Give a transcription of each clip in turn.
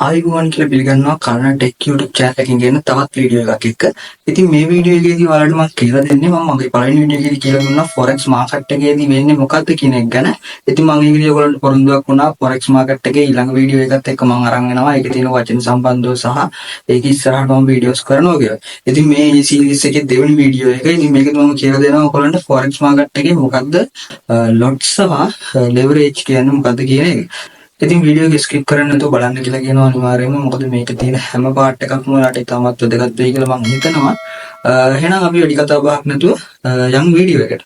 ආයුබෝවන් කියලා පිළිගන්නවා kalanatecs YouTube channel එකකින් ගෙන තවත් වීඩියෝ එකක් එක්ක. ඉතින් මේ වීඩියෝ එකේදී ඔයාලට මම කියලා දෙන්නේ මම මගේ පළවෙනි වීඩියෝ එකේදී කියලා දුන්නා forex market එකේදී වෙන්නේ මොකක්ද කියන එක ගැන. ඉතින් මම මේ වීඩියෝ වලට පොරොන්දුවක් වුණා forex market එකේ ඊළඟ වීඩියෝ එකත් එක්ක මම අරන් එනවා. ඒකේ තියෙන වචන සම්බන්ධව සහ ඒක ඉස්සරහට මම වීඩියෝස් කරනවා කියලා. ඉතින් මේ සීරීස් එකේ දෙවෙනි වීඩියෝ එක. ඉතින් මේකද මම කියලා දෙනවා ඔයගොල්ලන්ට forex market එකේ මොකක්ද lot සහ leverage කියන්නේ මොකක්ද කියන එක. ඉතින් වීඩියෝ එක ස්කිප් කරන්න නැතුව බලන්න කියලා කියනවා අනිවාර්යයෙන්ම. මොකද මේකේ තියෙන හැම පාර්ට් එකක්ම ඔයාලට ඉතාමත් වැදගත් වෙයි කියලා මම හිතනවා. එහෙනම් අපි වැඩි කතා බහක් නැතුව යමු වීඩියෝ එකට.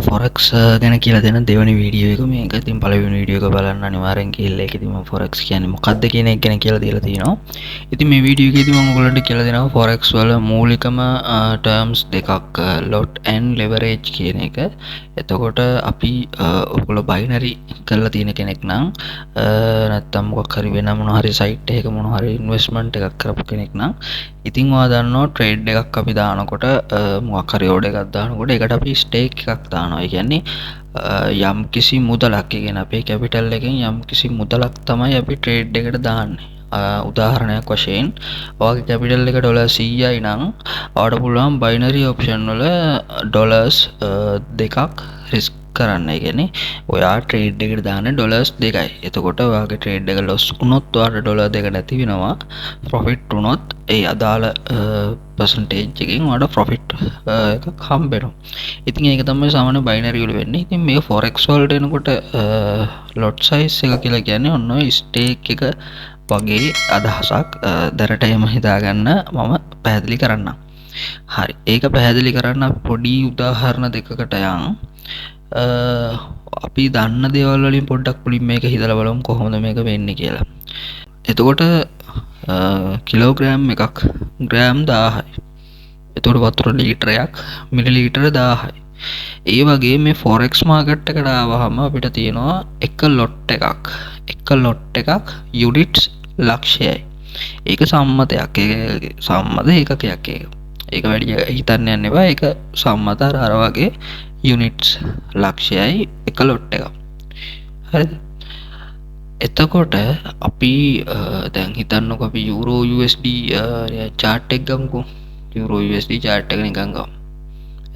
forex ගැන කියලා දෙන දෙවෙනි වීඩියෝ එක මේක. ඉතින් පළවෙනි වීඩියෝ එක බලන්න අනිවාර්යෙන් කියලා ඒකෙදි මම forex කියන්නේ මොකක්ද කියන එක ගැන කියලා දීලා තියෙනවා. ඉතින් මේ වීඩියෝ එකේදී මම ඔයගොල්ලන්ට කියලා දෙනවා forex වල මූලිකම terms දෙකක් lot and leverage කියන එක. එතකොට අපි ඔයගොල්ලෝ binary කරලා තියෙන කෙනෙක් නම් නැත්තම් මොකක් හරි වෙන මොන හරි site එකක මොන හරි investment එකක් කරපු කෙනෙක් නම් ඉතින් ඔයා දන්නවා trade එකක් අපි දානකොට මොකක් හරි order එකක් දානකොට ඒකට අපි stake එකක් දානවා. ඒ කියන්නේ යම් කිසි මුදලක් කියන අපේ capital එකෙන් යම් කිසි මුදලක් තමයි අපි trade එකට දාන්නේ. උදාහරණයක් වශයෙන් ඔයාගේ capital එක $100යි නම් ඔයාලට පුළුවන් binary option වල dollars දෙකක් risk කරන්න. ඒ කියන්නේ ඔයා trade එකට දාන්නේ $2යි. එතකොට ඔයාගේ trade එක loss වුණොත් ඔයාලට $2 නැති වෙනවා. profit වුණොත් ඒ අදාළ percentage එකෙන් ඔයාලට profit එකක් හම්බ වෙනවා. ඉතින් ඒක තමයි සාමාන්‍ය binary වල වෙන්නේ. ඉතින් මේ forex වලට එනකොට lot size එක කියලා කියන්නේ ඔන්න ඔය stake එක වගේ අදහසක්. දැනට එහෙම හිතාගන්න මම පැහැදිලි කරන්නම්. හරි. ඒක පැහැදිලි කරන්න අපි පොඩි උදාහරණ දෙකකට යන්. අපි දන්න දේවල් වලින් පොඩ්ඩක් මුලින් මේක හිතලා බලමු කොහොමද මේක වෙන්නේ කියලා. එතකොට කිලෝග්‍රෑම් එකක් ග්‍රෑම් 1000යි. එතකොට වතුර ලීටරයක් මිලිලීටර 1000යි. ඒ වගේ මේ forex market එකට ආවහම අපිට තියෙනවා එක lot එකක් units ලක්ෂයයි. ඒක සම්මතයක්. ඒක සම්මත ඒකකයක් ඒක. ඒක වැඩි හිතන්න යන්න එපා. ඒක සම්මත අර වගේ units ලක්ෂයයි එක lot එක. හරිද? එතකොට අපි දැන් හිතන්නකො අපි euro USD chart එක ගමුකෝ. euro USD chart එක නිකන් ගමු.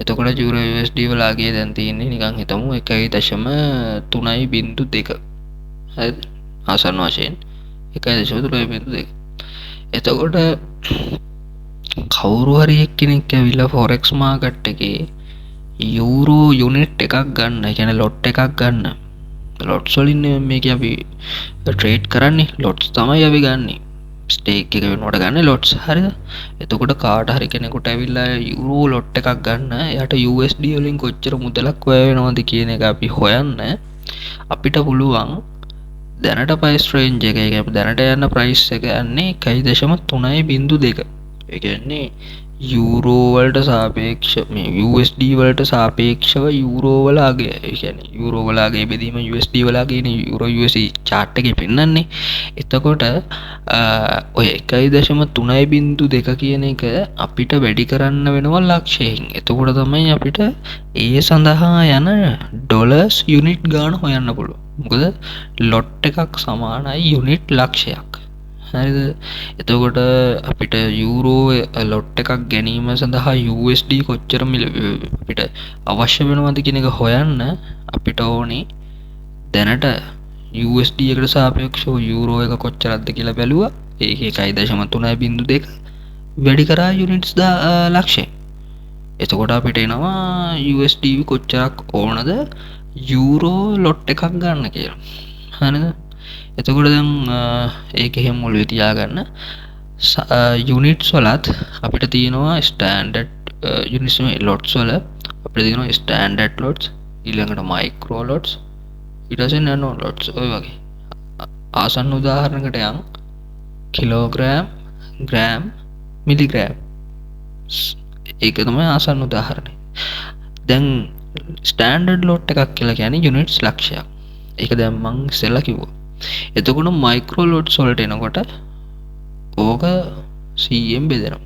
එතකොට euro USD වලගේ දැන් තියෙන්නේ නිකන් හිතමු 1.3.2. හරිද? ආසන්න වශයෙන් 1.3.2. එතකොට කවුරු හරි එක්කෙනෙක් ඇවිල්ලා forex market එකේ euro unit එකක් ගන්න. ඒ කියන්නේ lot එකක් ගන්න. lots වලින් මේක අපි trade කරන්නේ. lots තමයි අපි ගන්නෙ. stake එක වෙනකොට ගන්න lots. හරිද? එතකොට කාට හරි කෙනෙකුට ඇවිල්ලා euro lot එකක් ගන්න. එයාට USD වලින් කොච්චර මුදලක් වැය වෙනවද කියන එක අපි හොයන්න අපිට පුළුවන් දැනට price range එක. ඒ කියන්නේ දැනට යන price එක යන්නේ 1.3.2. ඒ කියන්නේ euro වලට සාපේක්ෂව මේ USD වලට සාපේක්ෂව euro වල අගය. ඒ කියන්නේ euro වල අගය බෙදීම USD වල අගයනේ euro USD chart එකේ පෙන්නන්නේ. එතකොට ඔය 1.3.2 කියන එක අපිට වැඩි කරන්න වෙනවා ලක්ෂයෙන්. එතකොට තමයි අපිට ඒ සඳහා යන dollars unit ගාන හොයන්න පුළුවන්. මොකද lot එකක් සමානයි unit ලක්ෂයක්. හරිද? එතකොට අපිට euro lot එකක් ගැනීම සඳහා USD කොච්චර අපිට අවශ්‍ය වෙනවද කියන එක හොයන්න අපිට ඕනේ දැනට USD එකට සාපේක්ෂව euro එක කොච්චරද කියලා බැලුවා. ඒක 1.3.2 වැඩි කරා units ලක්ෂය. එතකොට අපිට එනවා USD කොච්චරක් ඕනද euro lot එකක් ගන්න කියලා. හරිද? එතකොට දැන් ඒක එහෙම ඔළුවේ තියාගන්න. units වලත් අපිට තියෙනවා standard units lots වල අපිට තියෙනවා standard lots, ඊළඟට micro lots, ඊට පස්සේ nano lots. ඔය වගේ ආසන්න උදාහරණයකට යන් කිලෝග්‍රෑම්, ග්‍රෑම්, මිලිග්‍රෑම්. ඒක තමයි ආසන්න උදාහරණය. දැන් standard lot එකක් කියලා කියන්නේ units ලක්ෂයක්. ඒක දැන් මම ඉස්සෙල්ලා කිව්වා. එතකොට මයික්‍රෝ ලොට්ස් වලට එනකොට ඕක 100ෙන් බෙදෙනවා.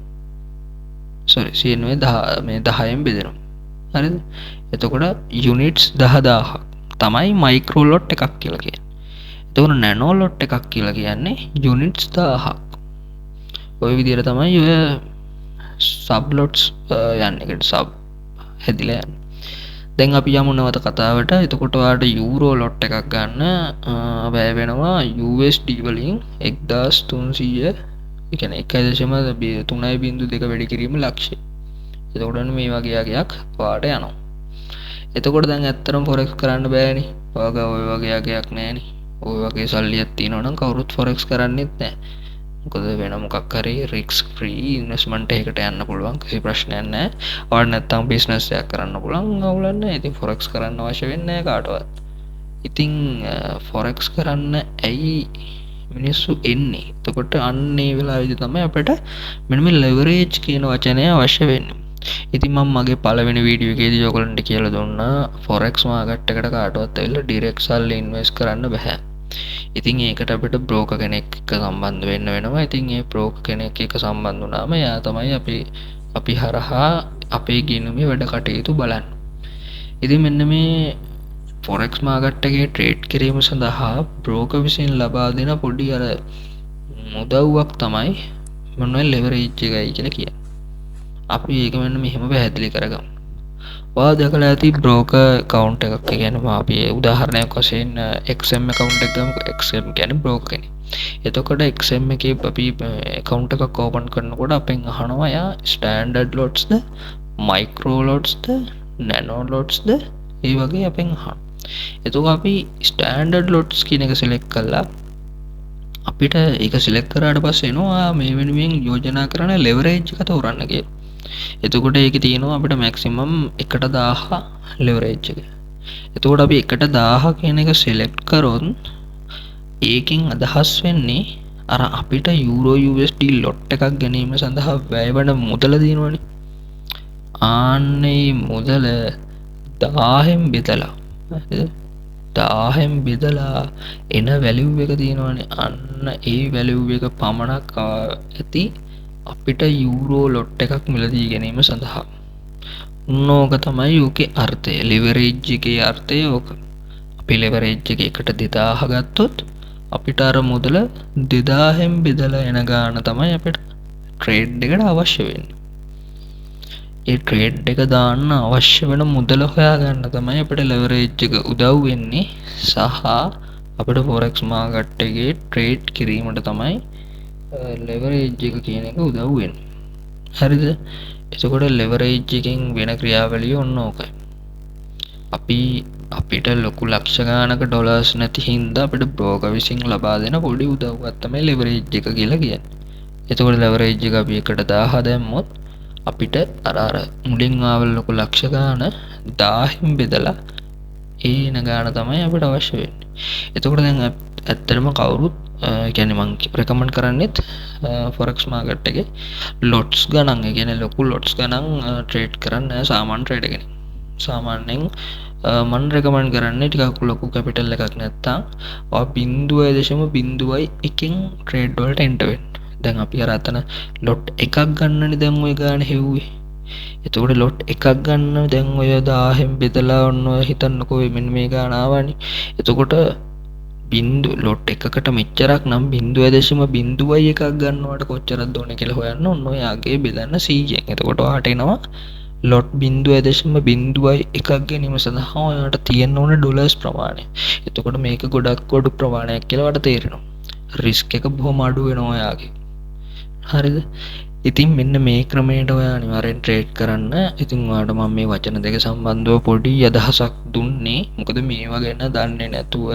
sorry 100 නෙවෙයි 10 මේ 10ෙන් බෙදෙනවා. හරිද? එතකොට යුනිට්ස් 10000ක් තමයි මයික්‍රෝ ලොට් එකක් කියලා කියන්නේ. එතකොට නැනෝ ලොට් එකක් කියලා කියන්නේ යුනිට්ස් 1000ක්. ඔය විදිහට තමයි ඔය සබ් ලොට්ස් යන්නේ. සබ් හැදිලා යන්නේ. දැන් අපි යමු නැවත කතාවට. එතකොට ඔයාලට යූරෝ ලොට් එකක් ගන්න වැය වෙනවා USD වලින් 1300, ඒ කියන්නේ 1.3.2 වැඩි කිරීම ලක්ෂ්‍ය. එතකොට මේ වගේ අගයක් ඔයාලට යනවා. එතකොට දැන් ඇත්තටම ෆොරෙක්ස් කරන්න බෑනේ. ඔයගා ඔය වගේ අගයක් නෑනේ. ඔය වගේ සල්ලියක් තියෙනවා නම් කවුරුත් ෆොරෙක්ස් කරන්නෙත් නෑ. මොකද වෙන මොකක් හරි රිස්ක් ෆ්‍රී ඉන්වෙස්ට්මන්ට් එකකට යන්න පුළුවන්, කිසි ප්‍රශ්නයක් නැහැ. ඔයාලා නැත්තම් බිස්නස් එකක් කරන්න පුළුවන්, අවුලක් නැහැ. ඉතින් ෆොරෙක්ස් කරන්න අවශ්‍ය වෙන්නේ නැහැ කාටවත්. ඉතින් ෆොරෙක්ස් කරන්න ඇයි මිනිස්සු එන්නේ? එතකොට අන්න ඒ වෙලාවේදී තමයි අපිට මෙන්න මේ ලෙවරේජ් කියන වචනය අවශ්‍ය වෙන්නේ. ඉතින් මම මගේ පළවෙනි වීඩියෝ එකේදී ඔයගොල්ලන්ට කියලා දුන්නා ෆොරෙක්ස් මාකට් එකට කාටවත් ඇවිල්ලා ඩිරෙක්ට් සල්ලි ඉන්වෙස්ට් කරන්න බෑ. ඉතින් ඒකට අපිට බ්‍රෝකර් කෙනෙක් එක්ක සම්බන්ධ වෙන්න වෙනවා. ඉතින් ඒ බ්‍රෝකර් කෙනෙක් එක්ක සම්බන්ධ වුණාම එයා තමයි අපි හරහා අපේ ගිණුමේ වැඩ කටයුතු බලන්නේ. ඉතින් මෙන්න මේ ෆොරෙක්ස් මාකට් එකේ ට්‍රේඩ් කිරීම සඳහා බ්‍රෝකර් විසින් ලබා දෙන පොඩි මුදව්වක් තමයි මොනවා ලෙවරේජ් එකයි කියලා කියන්නේ. අපි ඒක මෙන්න මෙහෙම පැහැදිලි කරගමු. ඔයා දැකලා ඇති බ්‍රෝකර් account එකක්. ඒ කියන්නේ අපි උදාහරණයක් වශයෙන් XM account එකක් ගමු. XM කියන්නේ බ්‍රෝකර් කෙනෙක්. එතකොට XM එකේ අපි account එකක් open කරනකොට අපෙන් අහනවා යා standard lots ද, micro lots ද, nano lots ද, ඒ වගේ අපෙන් අහනවා. එතකොට අපි standard lots කියන එක select කළා. අපිට ඒක select කරාට පස්සේ එනවා මේ වෙනුවෙන් යෝජනා කරන leverage එක තෝරන්න කියලා. එතකොට ඒකේ තියෙනවා අපිට maximum 1000 leverage එක. එතකොට අපි 1000 කියන එක select කරොත් ඒකෙන් අදහස් වෙන්නේ අර අපිට euro USD lot එකක් ගැනීම සඳහා වැය වෙන මුදල දිනවනේ. ආන්නේ මුදල 1000න් බෙදලා 1000න් බෙදලා එන value එක තියෙනවනේ. අන්න ඒ value එක පමණක් ඇති අපිට යූරෝ ලොට් එකක් මිලදී ගැනීම සඳහා. ඕක තමයි ඕකේ අර්ථය. ලෙවරේජ් එකේ අර්ථය ඕක. අපි ලෙවරේජ් එක එකට 2000 ගත්තොත් අපිට අර මුදල 2000න් බෙදලා එන ගාන තමයි අපිට ට්‍රේඩ් එකට අවශ්‍ය වෙන්නේ. ඒ ට්‍රේඩ් එක දාන්න අවශ්‍ය වෙන මුදල හොයාගන්න තමයි අපිට ලෙවරේජ් එක උදව් වෙන්නේ. සහ අපිට ෆොරෙක්ස් මාකට් එකේ ට්‍රේඩ් කිරීමට තමයි ලෙවරේජ් එක කියන එක උදව් වෙන්නේ. හරිද? එතකොට ලෙවරේජ් එකෙන් වෙන ක්‍රියාවලිය ඔන්න ඕකයි. අපිට ලොකු ලක්ෂ ගානක ඩොලර්ස් නැති හින්දා අපිට බ්‍රෝකර් විසින් ලබා දෙන පොඩි උදව්වක් තමයි ලෙවරේජ් එක කියලා කියන්නේ. එතකොට ලෙවරේජ් එක අපි 1000 දැම්මොත් අපිට අර මුලින් ආව ලොකු ලක්ෂ ගාන 1000න් බෙදලා ඒන ගාන තමයි අපිට අවශ්‍ය වෙන්නේ. එතකොට දැන් ඇත්තටම කවුරුත් කියන්නේ මම රෙකමන්ඩ් කරන්නේත් ෆොරෙක්ස් මාකට් එකේ ලොට්ස් ගණන්, ඒ කියන්නේ ලොකු ලොට්ස් ගණන් ට්‍රේඩ් කරන්න සාමාන්‍ය ට්‍රේඩර් කෙනෙක්. සාමාන්‍යයෙන් මම රෙකමන්ඩ් කරන්නේ ටිකක් ලොකු කැපිටල් එකක් නැත්තම් ඔය 0.01කින් ට්‍රේඩ් වලට එන්ටර් වෙන්න. දැන් අපි අර අතන ලොට් එකක් ගන්නනේ දැන් ඔය ගාන හෙව්වේ. එතකොට ලොට් එකක් ගන්න දැන් ඔය 1000න් බෙදලා ඔන්න ඔය හිතන්නකෝ මෙන්න මේ ගාන ආවනේ. එතකොට ලොට් එකකට මෙච්චරක් නම් 0.01 ගන්නවට කොච්චරක්ද ඕනේ කියලා හොයන්න ඔන්න ඔය ආගේ බෙදන්න 100ෙන්. එතකොට ඔයාට එනවා ලොට් 0.01 ගැනීම සඳහා ඔයාට තියෙන්න ඕන ඩොලර්ස් ප්‍රමාණය. එතකොට මේක ගොඩක් අඩු ප්‍රමාණයක් කියලා ඔයාට තේරෙනවා. රිස්ක් එක බොහොම අඩු වෙනවා ඔයාගේ. හරිද? ඉතින් මෙන්න මේ ක්‍රමයට ඔයා අනිවාර්යෙන් ට්‍රේඩ් කරන්න. ඉතින් ඔයාලට මම මේ වචන දෙක සම්බන්ධව පොඩි අදහසක් දුන්නේ. මොකද මේවා ගැන දන්නේ නැතුව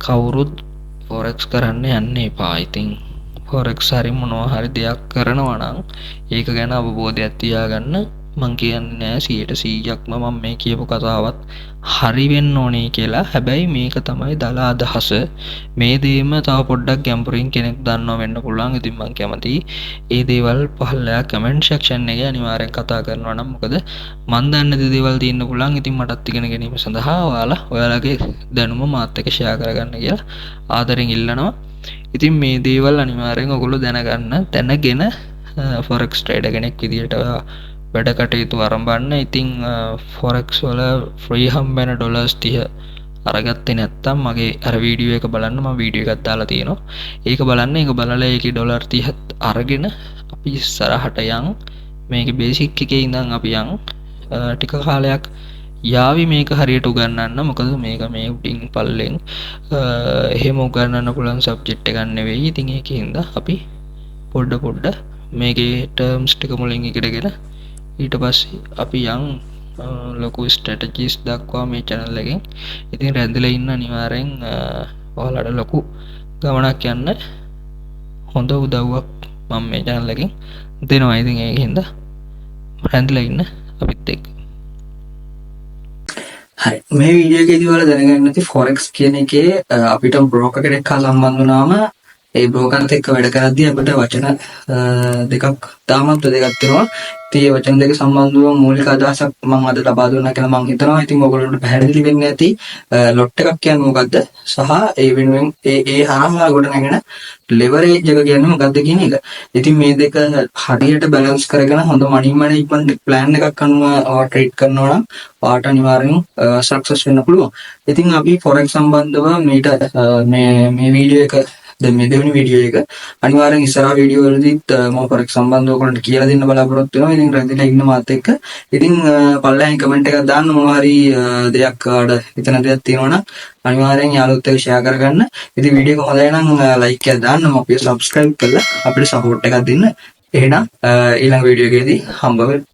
කවුරුත් ෆොරෙක්ස් කරන්න යන්න එපා. ඉතින් ෆොරෙක්ස් හරි මොනවා හරි දෙයක් කරනවා නම් ඒක ගැන අවබෝධයක් තියාගන්න. මං කියන්නේ 100%ක්ම මම මේ කියපු කතාවත් හරි වෙන්න ඕනේ කියලා. හැබැයි මේක තමයි දල අදහස. මේ දේම තව පොඩ්ඩක් ගැඹුරින් කෙනෙක් දන්නව වෙන්න පුළුවන්. ඉතින් මං කැමතියි ඒ දේවල් පහළලා කමෙන්ට් සෙක්ෂන් එකේ අනිවාර්යෙන් කතා කරනවා නම්. මොකද මන් දන්න දේවල් තියෙන්න පුළුවන්. ඉතින් මටත් ඉගෙන ගැනීම සඳහා ඔයාලගේ දැනුම මාත් එක්ක ෂෙයා කරගන්න කියලා ආදරෙන් ඉල්ලනවා. ඉතින් මේ දේවල් අනිවාර්යෙන් ඔයගොල්ලෝ දැනගෙන ෆොරෙක්ස් ට්‍රේඩර් කෙනෙක් විදියට වැඩ කටයුතු ආරම්භන්න. ඉතින් forex වල free හම්බෙන ඩොලර්ස් 30 අරගත්තේ නැත්තම් මගේ අර වීඩියෝ එක බලන්න, මම වීඩියෝ එකක් දාලා තියෙනවා. ඒක බලන්න. ඒක බලලා ඒකේ ඩොලර් 30 අරගෙන අපි ඉස්සරහට යන්. මේකේ බේසික් එකේ ඉඳන් අපි යන් ටික කාලයක් යාවි මේක හරියට උගන්නන්න. මොකද මේක මේ උඩින් පල්ලෙන් එහෙම උගන්නන්න පුළුවන් සබ්ජෙක්ට් එකක් නෙවෙයි. ඉතින් ඒකින්ද අපි පොඩ මේකේ ටර්ම්ස් ටික මුලින් ඉගෙනගෙන ඊට පස්සේ අපි යන් ලොකු ස්ට්‍රැටජිස් දක්වා මේ channel එකෙන්. ඉතින් රැඳිලා ඉන්න අනිවාර්යෙන් ඔයාලට ලොකු ගමනක් යන්න හොඳ උදව්වක් මම මේ channel එකෙන් දෙනවා. ඉතින් ඒකින්ද රැඳිලා ඉන්න අපිත් එක්ක. හරි, මේ වීඩියෝ එකේදී ඔයාලා දැනගන්න ඇති forex කියන එකේ අපිට බ්‍රෝකර් කෙනෙක් හා සම්බන්ධ වුණාම ඒ බ්‍රෝකර්ත් එක්ක වැඩ කරද්දී අපිට වචන දෙකක් තාමත් දෙකක් තියෙනවා. ඉතින් මේ වචන දෙක සම්බන්ධව මූලික අදහසක් මම අද ලබා දුන්නා කියලා මම හිතනවා. ඉතින් ඔයගොල්ලන්ට පැහැදිලි වෙන්නේ නැති ලොට් එකක් කියන්නේ මොකද්ද සහ ඒ වෙනුවෙන් ඒ හරහා ගොඩ නැගෙන ලෙවරේජ් එක කියන්නේ මොකද්ද කියන එක. ඉතින් මේ දෙක හරියට බැලන්ස් කරගෙන හොඳ මනි මැනේජ්මන්ට් ප්ලෑන් එකක් අනුව ට්‍රේඩ් කරනවා නම් ඔයාලට අනිවාර්යෙන් සක්සස් වෙන්න පුළුවන්. ඉතින් අපි forex සම්බන්ධව මේ වීඩියෝ එක දැන් මේ දෙවෙනි වීඩියෝ එක අනිවාර්යෙන් ඉස්සරහා වීඩියෝ වලදීත් මම forex සම්බන්ධව ඔයගොල්ලන්ට කියලා දෙන්න බලාපොරොත්තු වෙනවා. ඉතින් රැඳිලා ඉන්න මාත් එක්ක. ඉතින් පල්ලෙහාන් කමෙන්ට් එකක් දාන්න මොනවා හරි දෙයක් ආඩ හිතන දෙයක් තියෙනවා නම් අනිවාර්යෙන් යාළුවොත් එක්ක ෂෙයා කරගන්න. ඉතින් වීඩියෝ එක හොඳයි නම් ලයික් එකක් දාන්න, අපිව සබ්ස්ක්‍රයිබ් කරලා අපිට සපෝට් එකක් දෙන්න. එහෙනම් ඊළඟ වීඩියෝ එකේදී හම්බ වෙමු.